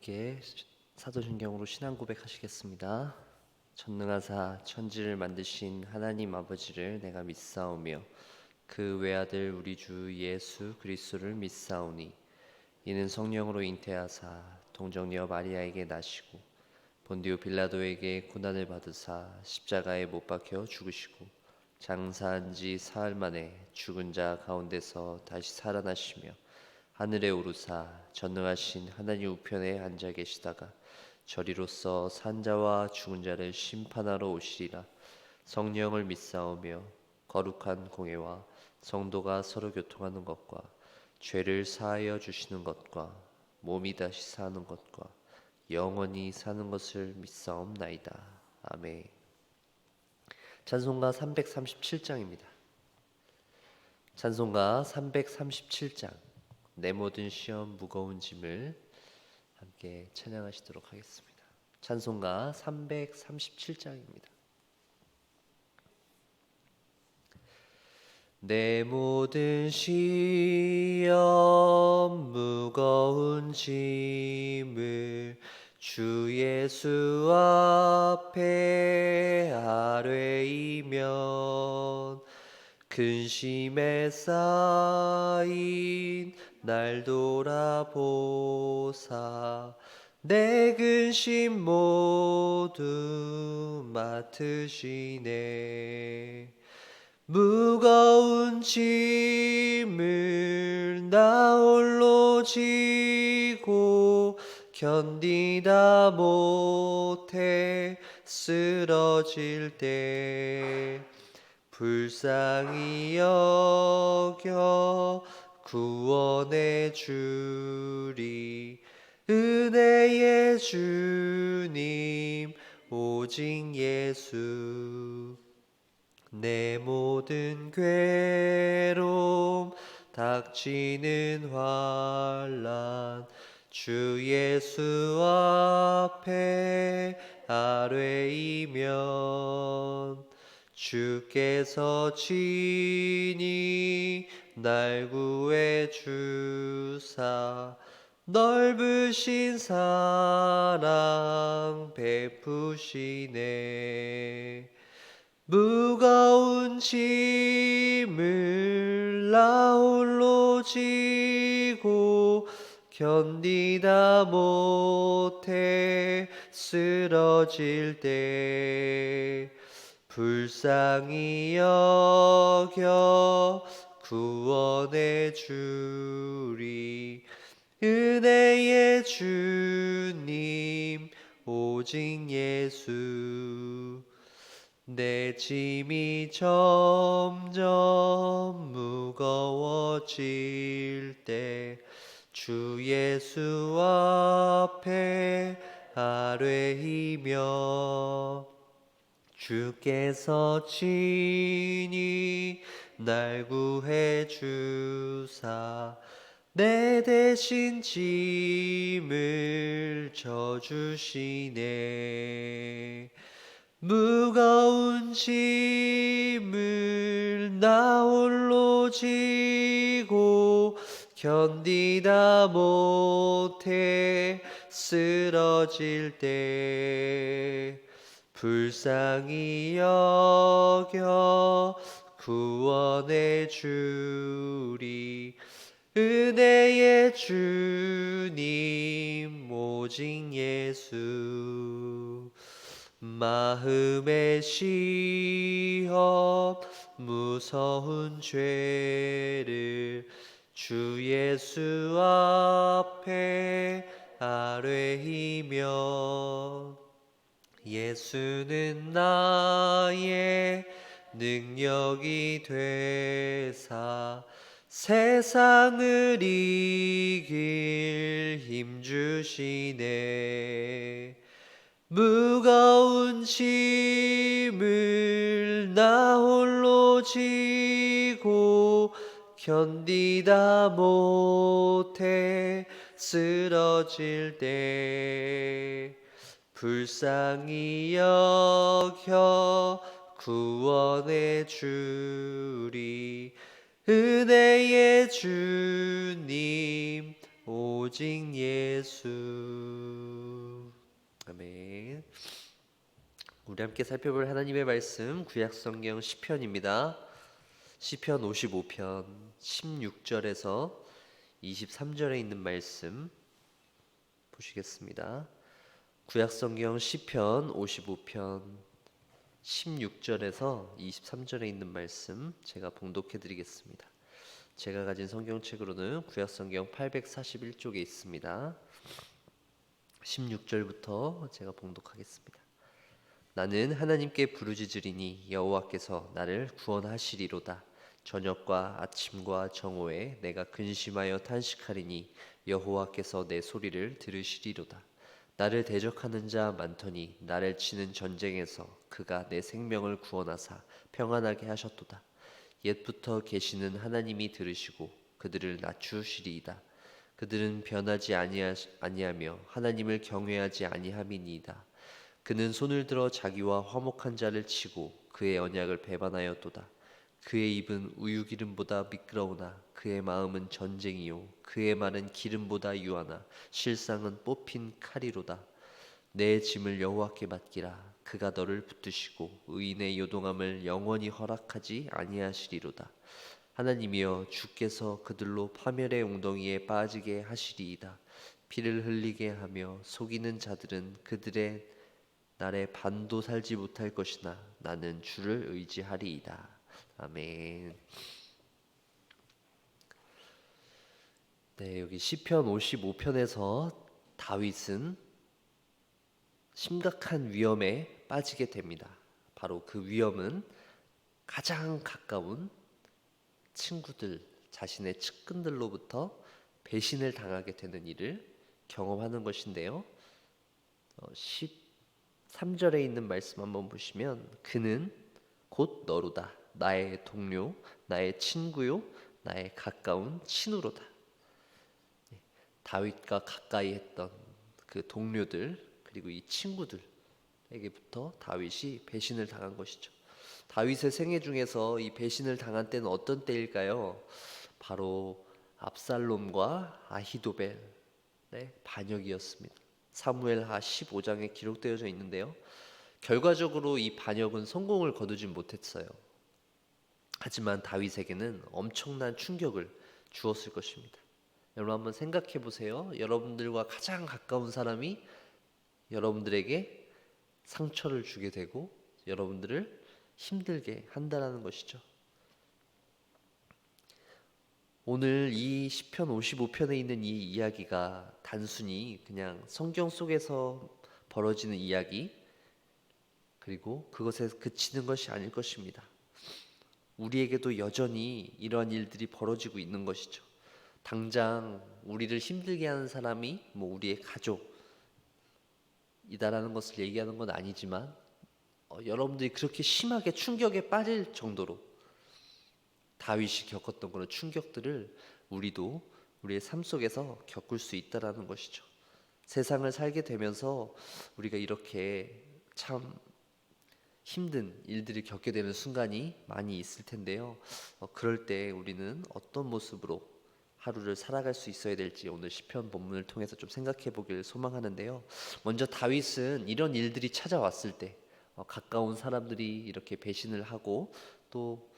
함께 사도신경으로 신앙 고백하시겠습니다. 전능하사 천지를 만드신 하나님 아버지를 내가 믿사오며 그 외아들 우리 주 예수 그리스도를 믿사오니 이는 성령으로 잉태하사 동정녀 마리아에게 나시고 본디오 빌라도에게 고난을 받으사 십자가에 못 박혀 죽으시고 장사한 지 사흘 만에 죽은 자 가운데서 다시 살아나시며 하늘에 오르사 전능하신 하나님 우편에 앉아 계시다가 저리로서 산자와 죽은 자를 심판하러 오시리라. 성령을 믿사오며 거룩한 공회와 성도가 서로 교통하는 것과 죄를 사하여 주시는 것과 몸이 다시 사는 것과 영원히 사는 것을 믿사옵나이다. 아멘. 찬송가 337장입니다. 찬송가 337장 내 모든 시험 무거운 짐을 함께 찬양하시도록 하겠습니다. 찬송가 337장입니다. 내 모든 시험 무거운 짐을 주 예수 앞에 아뢰이면 근심에 쌓인 날 돌아보사 내 근심 모두 맡으시네. 무거운 짐을 나 홀로 지고 견디다 못해 쓰러질 때 불쌍히 여겨 구원해 주리. 은혜의 주님 오직 예수. 내 모든 괴로움 닥치는 환난 주 예수 앞에 아뢰이면 주께서 친히 날 구해 주사 넓으신 사랑 베푸시네. 무거운 짐을 나 홀로 지고 견디다 못해 쓰러질 때 불쌍히 여겨 구원해 주리. 은혜의 주님 오직 예수. 내 짐이 점점 무거워질 때 주 예수 앞에 아뢰이며 주께서 친히 날 구해 주사 내 대신 짐을 져주시네. 무거운 짐을 나 홀로 지고 견디다 못해 쓰러질 때 불쌍히 여겨 구원해 주리. 은혜의 주님 오직 예수. 마음의 시험 무서운 죄를 주 예수 앞에 아뢰이면 예수는 나의 능력이 되사 세상을 이길 힘 주시네. 무거운 짐을 나 홀로 지고 견디다 못해 쓰러질 때 불쌍히 여겨 구원해 주리. 은혜의 주님 오직 예수. 아멘. 우리 함께 살펴볼 하나님의 말씀 구약성경 시편입니다. 시편 55편 16절에서 23절에 있는 말씀 보시겠습니다. 구약성경 시편 55편 16절에서 23절에 있는 말씀 제가 봉독해 드리겠습니다. 제가 가진 성경책으로는 구약성경 841쪽에 있습니다. 16절부터 제가 봉독하겠습니다. 나는 하나님께 부르짖으리니 여호와께서 나를 구원하시리로다. 저녁과 아침과 정오에 내가 근심하여 탄식하리니 여호와께서 내 소리를 들으시리로다. 나를 대적하는 자 많더니 나를 치는 전쟁에서 그가 내 생명을 구원하사 평안하게 하셨도다. 옛부터 계시는 하나님이 들으시고 그들을 낮추시리이다. 그들은 변하지 아니하며 하나님을 경외하지 아니함이니이다. 그는 손을 들어 자기와 화목한 자를 치고 그의 언약을 배반하였도다. 그의 입은 우유 기름보다 미끄러우나 그의 마음은 전쟁이요 그의 말은 기름보다 유하나 실상은 뽑힌 칼이로다. 내 짐을 여호와께 맡기라. 그가 너를 붙드시고 의인의 요동함을 영원히 허락하지 아니하시리로다. 하나님이여 주께서 그들로 파멸의 웅덩이에 빠지게 하시리이다. 피를 흘리게 하며 속이는 자들은 그들의 날에 반도 살지 못할 것이나 나는 주를 의지하리이다. 아멘. 네, 여기 시편 55편에서 다윗은 심각한 위험에 빠지게 됩니다. 바로 그 위험은 가장 가까운 친구들, 자신의 측근들로부터 배신을 당하게 되는 일을 경험하는 것인데요. 13절에 있는 말씀 한번 보시면 그는 곧 너로다. 나의 동료, 나의 친구요, 나의 가까운 친우로다. 다윗과 가까이 했던 그 동료들 그리고 이 친구들에게부터 다윗이 배신을 당한 것이죠. 다윗의 생애 중에서 이 배신을 당한 때는 어떤 때일까요? 바로 압살롬과 아히도벨의 반역이었습니다. 사무엘하 15장에 기록되어져 있는데요. 결과적으로 이 반역은 성공을 거두지 못했어요. 하지만 다윗에게는 엄청난 충격을 주었을 것입니다. 여러분 한번 생각해 보세요. 여러분들과 가장 가까운 사람이 여러분들에게 상처를 주게 되고 여러분들을 힘들게 한다는 것이죠. 오늘 이 시편 55편에 있는 이 이야기가 단순히 그냥 성경 속에서 벌어지는 이야기 그리고 그것에 그치는 것이 아닐 것입니다. 우리에게도 여전히 이러한 일들이 벌어지고 있는 것이죠. 당장 우리를 힘들게 하는 사람이 우리의 가족이다라는 것을 얘기하는 건 아니지만 여러분들이 그렇게 심하게 충격에 빠질 정도로 다윗이 겪었던 그런 충격들을 우리도 우리의 삶 속에서 겪을 수 있다라는 것이죠. 세상을 살게 되면서 우리가 이렇게 참 힘든 일들을 겪게 되는 순간이 많이 있을 텐데요. 그럴 때 우리는 어떤 모습으로 하루를 살아갈 수 있어야 될지 오늘 시편 본문을 통해서 좀 생각해 보길 소망하는데요. 먼저 다윗은 이런 일들이 찾아왔을 때 가까운 사람들이 이렇게 배신을 하고 또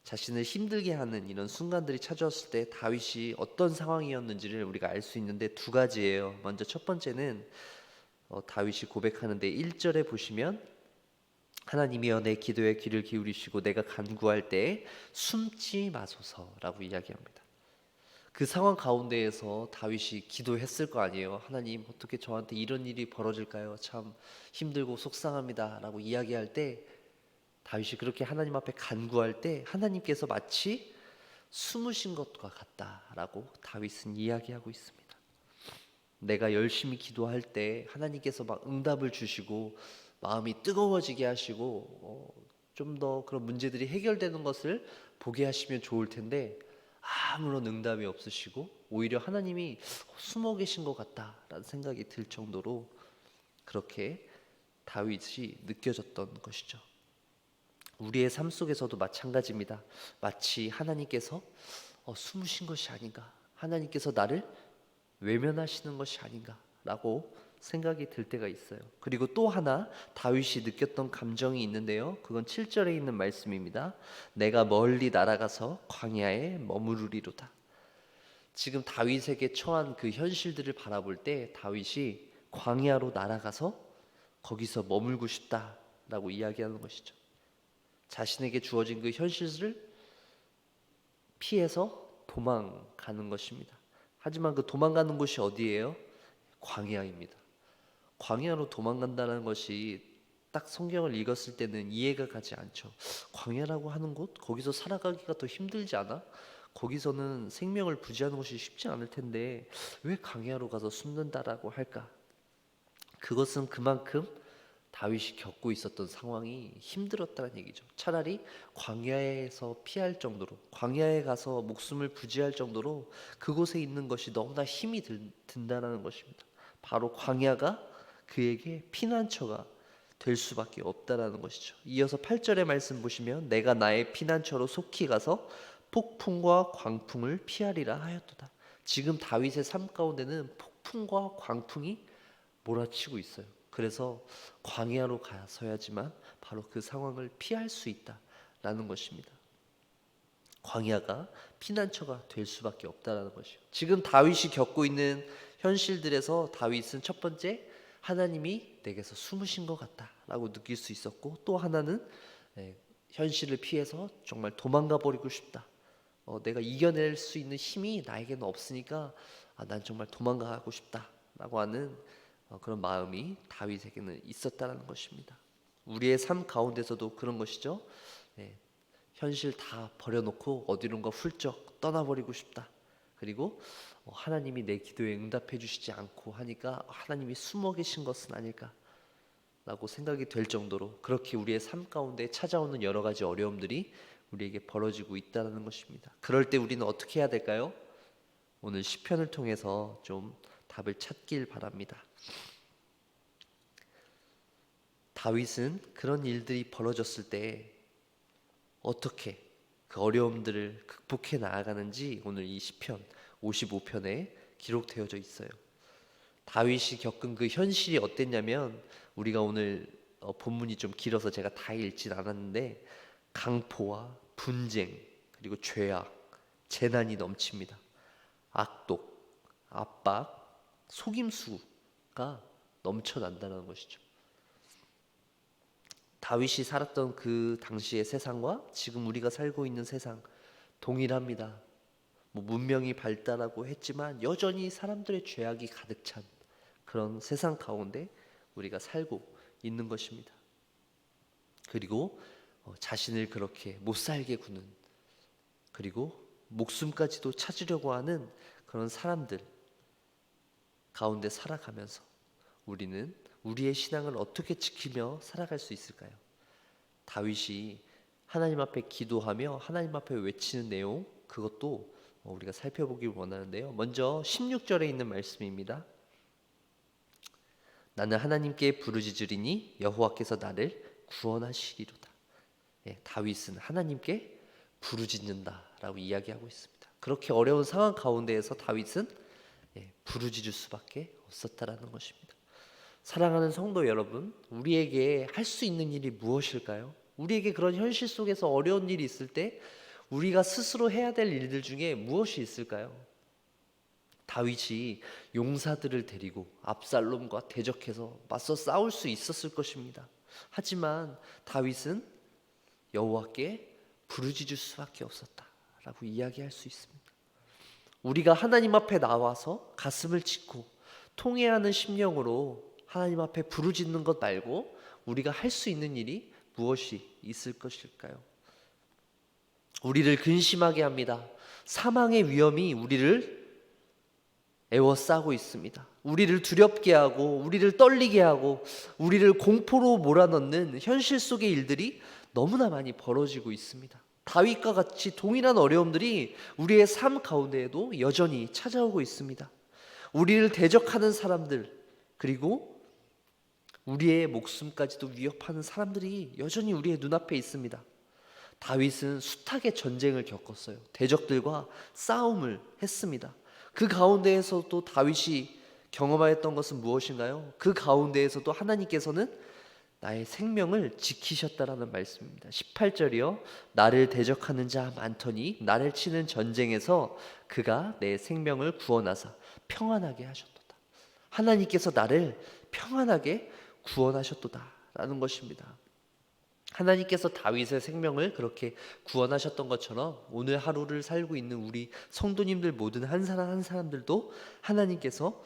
자신을 힘들게 하는 이런 순간들이 찾아왔을 때 다윗이 어떤 상황이었는지를 우리가 알 수 있는데 두 가지예요. 먼저 첫 번째는 다윗이 고백하는데 1절에 보시면 하나님이여 내 기도에 귀를 기울이시고 내가 간구할 때 숨지 마소서라고 이야기합니다. 그 상황 가운데에서 다윗이 기도했을 거 아니에요. 하나님 어떻게 저한테 이런 일이 벌어질까요? 참 힘들고 속상합니다 라고 이야기할 때 다윗이 그렇게 하나님 앞에 간구할 때 하나님께서 마치 숨으신 것과 같다라고 다윗은 이야기하고 있습니다. 내가 열심히 기도할 때 하나님께서 막 응답을 주시고 마음이 뜨거워지게 하시고 좀 더 그런 문제들이 해결되는 것을 보게 하시면 좋을 텐데 아무런 응답이 없으시고 오히려 하나님이 숨어 계신 것 같다라는 생각이 들 정도로 그렇게 다윗이 느껴졌던 것이죠. 우리의 삶 속에서도 마찬가지입니다. 마치 하나님께서 숨으신 것이 아닌가, 하나님께서 나를 외면하시는 것이 아닌가라고 생각이 들 때가 있어요. 그리고 또 하나 다윗이 느꼈던 감정이 있는데요. 그건 7절에 있는 말씀입니다. 내가 멀리 날아가서 광야에 머무르리로다. 지금 다윗에게 처한 그 현실들을 바라볼 때 다윗이 광야로 날아가서 거기서 머물고 싶다라고 이야기하는 것이죠. 자신에게 주어진 그 현실을 피해서 도망가는 것입니다. 하지만 그 도망가는 곳이 어디예요? 광야입니다. 광야로 도망간다는 것이 딱 성경을 읽었을 때는 이해가 가지 않죠. 광야라고 하는 곳? 거기서 살아가기가 더 힘들지 않아? 거기서는 생명을 부지하는 것이 쉽지 않을 텐데 왜 광야로 가서 숨는다라고 할까? 그것은 그만큼 다윗이 겪고 있었던 상황이 힘들었다는 얘기죠. 차라리 광야에서 피할 정도로, 광야에 가서 목숨을 부지할 정도로 그곳에 있는 것이 너무나 힘이 든다는 것입니다. 바로 광야가 그에게 피난처가 될 수밖에 없다라는 것이죠. 이어서 8절의 말씀 보시면 내가 나의 피난처로 속히 가서 폭풍과 광풍을 피하리라 하였도다. 지금 다윗의 삶 가운데는 폭풍과 광풍이 몰아치고 있어요. 그래서 광야로 가서야지만 바로 그 상황을 피할 수 있다라는 것입니다. 광야가 피난처가 될 수밖에 없다라는 것이요. 지금 다윗이 겪고 있는 현실들에서 다윗은 첫 번째 하나님이 내게서 숨으신 것 같다라고 느낄 수 있었고, 또 하나는 현실을 피해서 정말 도망가 버리고 싶다. 내가 이겨낼 수 있는 힘이 나에게는 없으니까 난 정말 도망가고 싶다라고 하는 그런 마음이 다윗에게는 있었다는 것입니다. 우리의 삶 가운데서도 그런 것이죠. 현실 다 버려놓고 어디론가 훌쩍 떠나버리고 싶다. 그리고 하나님이 내 기도에 응답해 주시지 않고 하니까 하나님이 숨어 계신 것은 아닐까라고 생각이 될 정도로 그렇게 우리의 삶 가운데 찾아오는 여러 가지 어려움들이 우리에게 벌어지고 있다는 것입니다. 그럴 때 우리는 어떻게 해야 될까요? 오늘 시편을 통해서 좀 답을 찾길 바랍니다. 다윗은 그런 일들이 벌어졌을 때 어떻게 그 어려움들을 극복해 나아가는지 오늘 이 시편 55편에 기록되어져 있어요. 다윗이 겪은 그 현실이 어땠냐면 우리가 오늘 본문이 좀 길어서 제가 다 읽진 않았는데 강포와 분쟁 그리고 죄악, 재난이 넘칩니다. 악독, 압박, 속임수가 넘쳐난다는 것이죠. 다윗이 살았던 그 당시의 세상과 지금 우리가 살고 있는 세상 동일합니다. 문명이 발달하고 했지만 여전히 사람들의 죄악이 가득 찬 그런 세상 가운데 우리가 살고 있는 것입니다. 그리고 자신을 그렇게 못 살게 구는, 그리고 목숨까지도 찾으려고 하는 그런 사람들 가운데 살아가면서 우리는 우리의 신앙을 어떻게 지키며 살아갈 수 있을까요? 다윗이 하나님 앞에 기도하며 하나님 앞에 외치는 내용, 그것도 우리가 살펴보길 원하는데요. 먼저 16절에 있는 말씀입니다. 나는 하나님께 부르짖으리니 여호와께서 나를 구원하시리로다. 다윗은 하나님께 부르짖는다라고 이야기하고 있습니다. 그렇게 어려운 상황 가운데에서 다윗은 부르짖을 수밖에 없었다라는 것입니다. 사랑하는 성도 여러분, 우리에게 할 수 있는 일이 무엇일까요? 우리에게 그런 현실 속에서 어려운 일이 있을 때 우리가 스스로 해야 될 일들 중에 무엇이 있을까요? 다윗이 용사들을 데리고 압살롬과 대적해서 맞서 싸울 수 있었을 것입니다. 하지만 다윗은 여호와께 부르짖을 수밖에 없었다라고 이야기할 수 있습니다. 우리가 하나님 앞에 나와서 가슴을 찢고 통회하는 심령으로 하나님 앞에 부르짖는 것 말고 우리가 할 수 있는 일이 무엇이 있을 것일까요? 우리를 근심하게 합니다. 사망의 위험이 우리를 에워싸고 있습니다. 우리를 두렵게 하고 우리를 떨리게 하고 우리를 공포로 몰아넣는 현실 속의 일들이 너무나 많이 벌어지고 있습니다. 다윗과 같이 동일한 어려움들이 우리의 삶 가운데에도 여전히 찾아오고 있습니다. 우리를 대적하는 사람들, 그리고 우리의 목숨까지도 위협하는 사람들이 여전히 우리의 눈앞에 있습니다. 다윗은 숱하게 전쟁을 겪었어요. 대적들과 싸움을 했습니다. 그 가운데에서도 다윗이 경험하였던 것은 무엇인가요? 그 가운데에서도 하나님께서는 나의 생명을 지키셨다라는 말씀입니다. 18절이요. 나를 대적하는 자 많더니 나를 치는 전쟁에서 그가 내 생명을 구원하사 평안하게 하셨도다. 하나님께서 나를 평안하게 구원하셨도다 라는 것입니다. 하나님께서 다윗의 생명을 그렇게 구원하셨던 것처럼 오늘 하루를 살고 있는 우리 성도님들 모든 한 사람 한 사람들도 하나님께서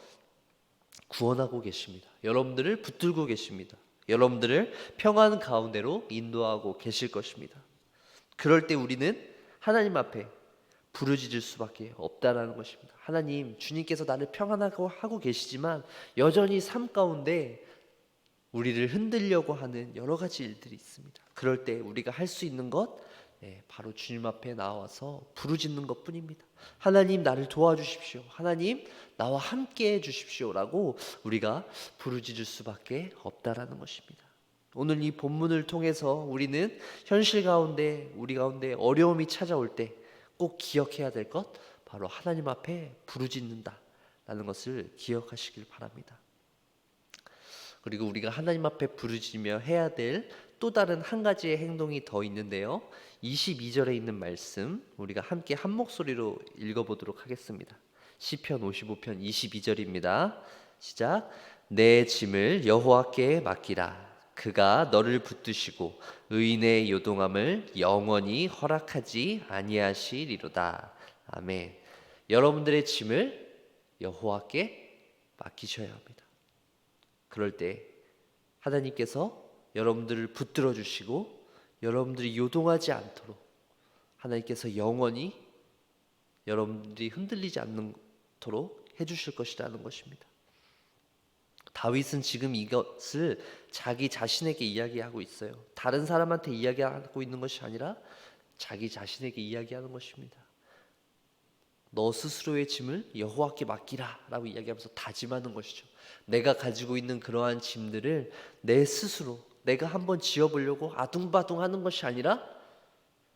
구원하고 계십니다. 여러분들을 붙들고 계십니다. 여러분들을 평안 가운데로 인도하고 계실 것입니다. 그럴 때 우리는 하나님 앞에 부르짖을 수밖에 없다라는 것입니다. 하나님, 주님께서 나를 평안하고 하고 계시지만 여전히 삶 가운데 우리를 흔들려고 하는 여러 가지 일들이 있습니다. 그럴 때 우리가 할 수 있는 것, 바로 주님 앞에 나와서 부르짖는 것뿐입니다. 하나님, 나를 도와주십시오. 하나님, 나와 함께 해주십시오 라고 우리가 부르짖을 수밖에 없다라는 것입니다. 오늘 이 본문을 통해서 우리는 현실 가운데 우리 가운데 어려움이 찾아올 때 꼭 기억해야 될 것, 바로 하나님 앞에 부르짖는다 라는 것을 기억하시길 바랍니다. 그리고 우리가 하나님 앞에 부르짖으며 해야 될 또 다른 한 가지의 행동이 더 있는데요, 22절에 있는 말씀 우리가 함께 한 목소리로 읽어보도록 하겠습니다. 시편 55편 22절입니다. 시작. 내 짐을 여호와께 맡기라. 그가 너를 붙드시고 의인의 요동함을 영원히 허락하지 아니하시리로다. 아멘. 여러분들의 짐을 여호와께 맡기셔야 합니다. 그럴 때 하나님께서 여러분들을 붙들어 주시고 여러분들이 요동하지 않도록 하나님께서 영원히 여러분들이 흔들리지 않도록 해주실 것이라는 것입니다. 다윗은 지금 이것을 자기 자신에게 이야기하고 있어요. 다른 사람한테 이야기하고 있는 것이 아니라 자기 자신에게 이야기하는 것입니다. 너 스스로의 짐을 여호와께 맡기라 라고 이야기하면서 다짐하는 것이죠. 내가 가지고 있는 그러한 짐들을 내 스스로 내가 한번 지어보려고 아둥바둥 하는 것이 아니라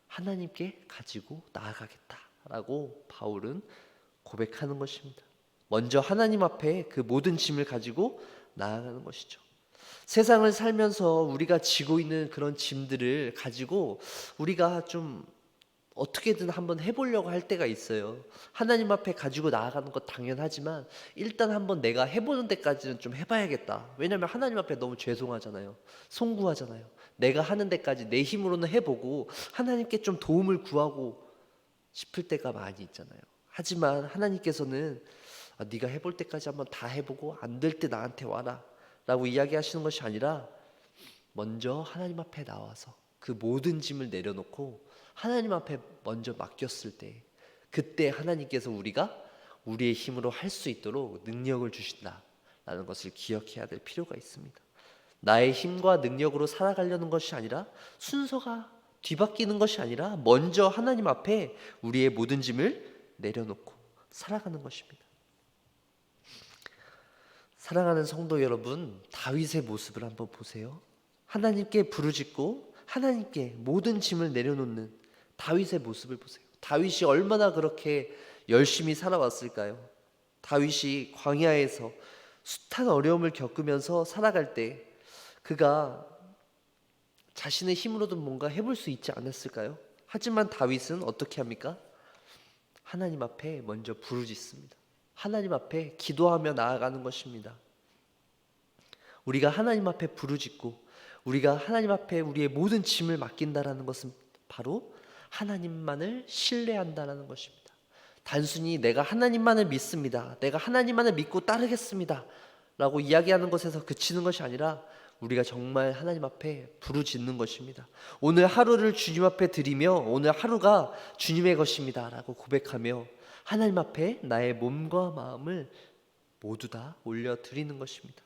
하나님께 가지고 나아가겠다라고 바울은 고백하는 것입니다. 먼저 하나님 앞에 그 모든 짐을 가지고 나아가는 것이죠. 세상을 살면서 우리가 지고 있는 그런 짐들을 가지고 우리가 좀 어떻게든 한번 해보려고 할 때가 있어요. 하나님 앞에 가지고 나아가는 것 당연하지만 일단 한번 내가 해보는 데까지는 좀 해봐야겠다. 왜냐하면 하나님 앞에 너무 죄송하잖아요. 송구하잖아요. 내가 하는 데까지 내 힘으로는 해보고 하나님께 좀 도움을 구하고 싶을 때가 많이 있잖아요. 하지만 하나님께서는 네가 해볼 때까지 한번 다 해보고 안 될 때 나한테 와라 라고 이야기하시는 것이 아니라 먼저 하나님 앞에 나와서 그 모든 짐을 내려놓고 하나님 앞에 먼저 맡겼을 때 그때 하나님께서 우리가 우리의 힘으로 할 수 있도록 능력을 주신다라는 것을 기억해야 될 필요가 있습니다. 나의 힘과 능력으로 살아가려는 것이 아니라 순서가 뒤바뀌는 것이 아니라 먼저 하나님 앞에 우리의 모든 짐을 내려놓고 살아가는 것입니다. 사랑하는 성도 여러분, 다윗의 모습을 한번 보세요. 하나님께 부르짖고 하나님께 모든 짐을 내려놓는 다윗의 모습을 보세요. 다윗이 얼마나 그렇게 열심히 살아왔을까요? 다윗이 광야에서 숱한 어려움을 겪으면서 살아갈 때 그가 자신의 힘으로도 뭔가 해볼 수 있지 않았을까요? 하지만 다윗은 어떻게 합니까? 하나님 앞에 먼저 부르짖습니다. 하나님 앞에 기도하며 나아가는 것입니다. 우리가 하나님 앞에 부르짖고 우리가 하나님 앞에 우리의 모든 짐을 맡긴다라는 것은 바로 하나님만을 신뢰한다라는 것입니다. 단순히 내가 하나님만을 믿습니다. 내가 하나님만을 믿고 따르겠습니다. 라고 이야기하는 것에서 그치는 것이 아니라 우리가 정말 하나님 앞에 부르짖는 것입니다. 오늘 하루를 주님 앞에 드리며 오늘 하루가 주님의 것입니다. 라고 고백하며 하나님 앞에 나의 몸과 마음을 모두 다 올려드리는 것입니다.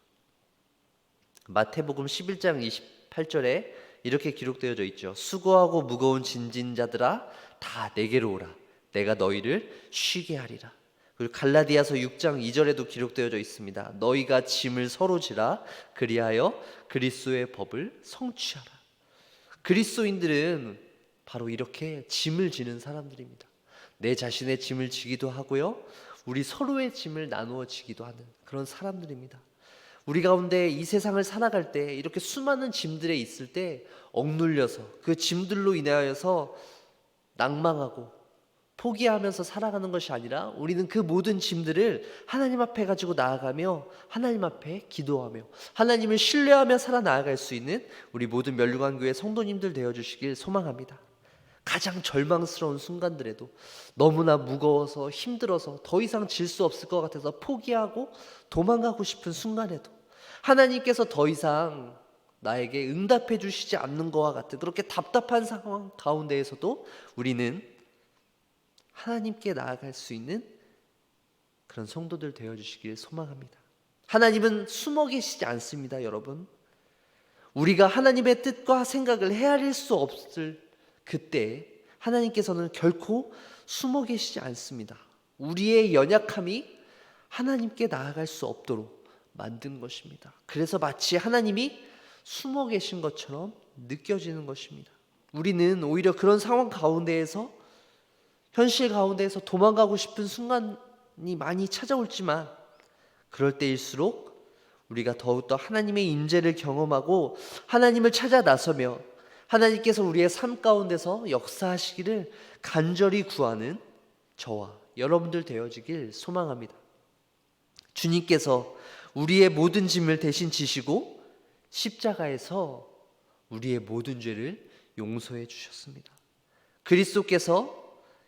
마태복음 11장 28절에 이렇게 기록되어져 있죠. 수고하고 무거운 짐진 자들아 다 내게로 오라. 내가 너희를 쉬게 하리라. 그리고 갈라디아서 6장 2절에도 기록되어져 있습니다. 너희가 짐을 서로 지라 그리하여 그리스도의 법을 성취하라. 그리스도인들은 바로 이렇게 짐을 지는 사람들입니다. 내 자신의 짐을 지기도 하고요. 우리 서로의 짐을 나누어지기도 하는 그런 사람들입니다. 우리 가운데 이 세상을 살아갈 때 이렇게 수많은 짐들에 있을 때 억눌려서 그 짐들로 인하여서 낭망하고 포기하면서 살아가는 것이 아니라 우리는 그 모든 짐들을 하나님 앞에 가지고 나아가며 하나님 앞에 기도하며 하나님을 신뢰하며 살아나아갈 수 있는 우리 모든 멸류관교회 성도님들 되어주시길 소망합니다. 가장 절망스러운 순간들에도 너무나 무거워서 힘들어서 더 이상 질 수 없을 것 같아서 포기하고 도망가고 싶은 순간에도 하나님께서 더 이상 나에게 응답해 주시지 않는 것과 같은 그렇게 답답한 상황 가운데에서도 우리는 하나님께 나아갈 수 있는 그런 성도들 되어주시길 소망합니다. 하나님은 숨어 계시지 않습니다, 여러분. 우리가 하나님의 뜻과 생각을 헤아릴 수 없을 그때 하나님께서는 결코 숨어 계시지 않습니다. 우리의 연약함이 하나님께 나아갈 수 없도록 만든 것입니다. 그래서 마치 하나님이 숨어 계신 것처럼 느껴지는 것입니다. 우리는 오히려 그런 상황 가운데에서 현실 가운데에서 도망가고 싶은 순간이 많이 찾아올지만 그럴 때일수록 우리가 더욱더 하나님의 임재를 경험하고 하나님을 찾아 나서며 하나님께서 우리의 삶 가운데서 역사하시기를 간절히 구하는 저와 여러분들 되어지길 소망합니다. 주님께서 우리의 모든 짐을 대신 지시고 십자가에서 우리의 모든 죄를 용서해 주셨습니다. 그리스도께서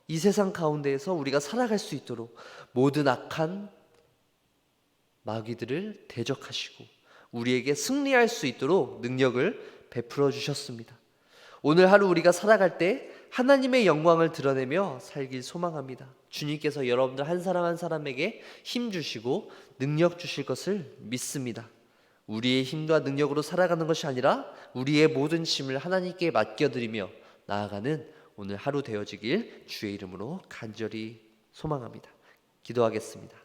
이 세상 가운데에서 우리가 살아갈 수 있도록 모든 악한 마귀들을 대적하시고 우리에게 승리할 수 있도록 능력을 베풀어 주셨습니다. 오늘 하루 우리가 살아갈 때 하나님의 영광을 드러내며 살길 소망합니다. 주님께서 여러분들 한 사람 한 사람에게 힘 주시고 능력 주실 것을 믿습니다. 우리의 힘과 능력으로 살아가는 것이 아니라 우리의 모든 짐을 하나님께 맡겨드리며 나아가는 오늘 하루 되어지길 주의 이름으로 간절히 소망합니다. 기도하겠습니다.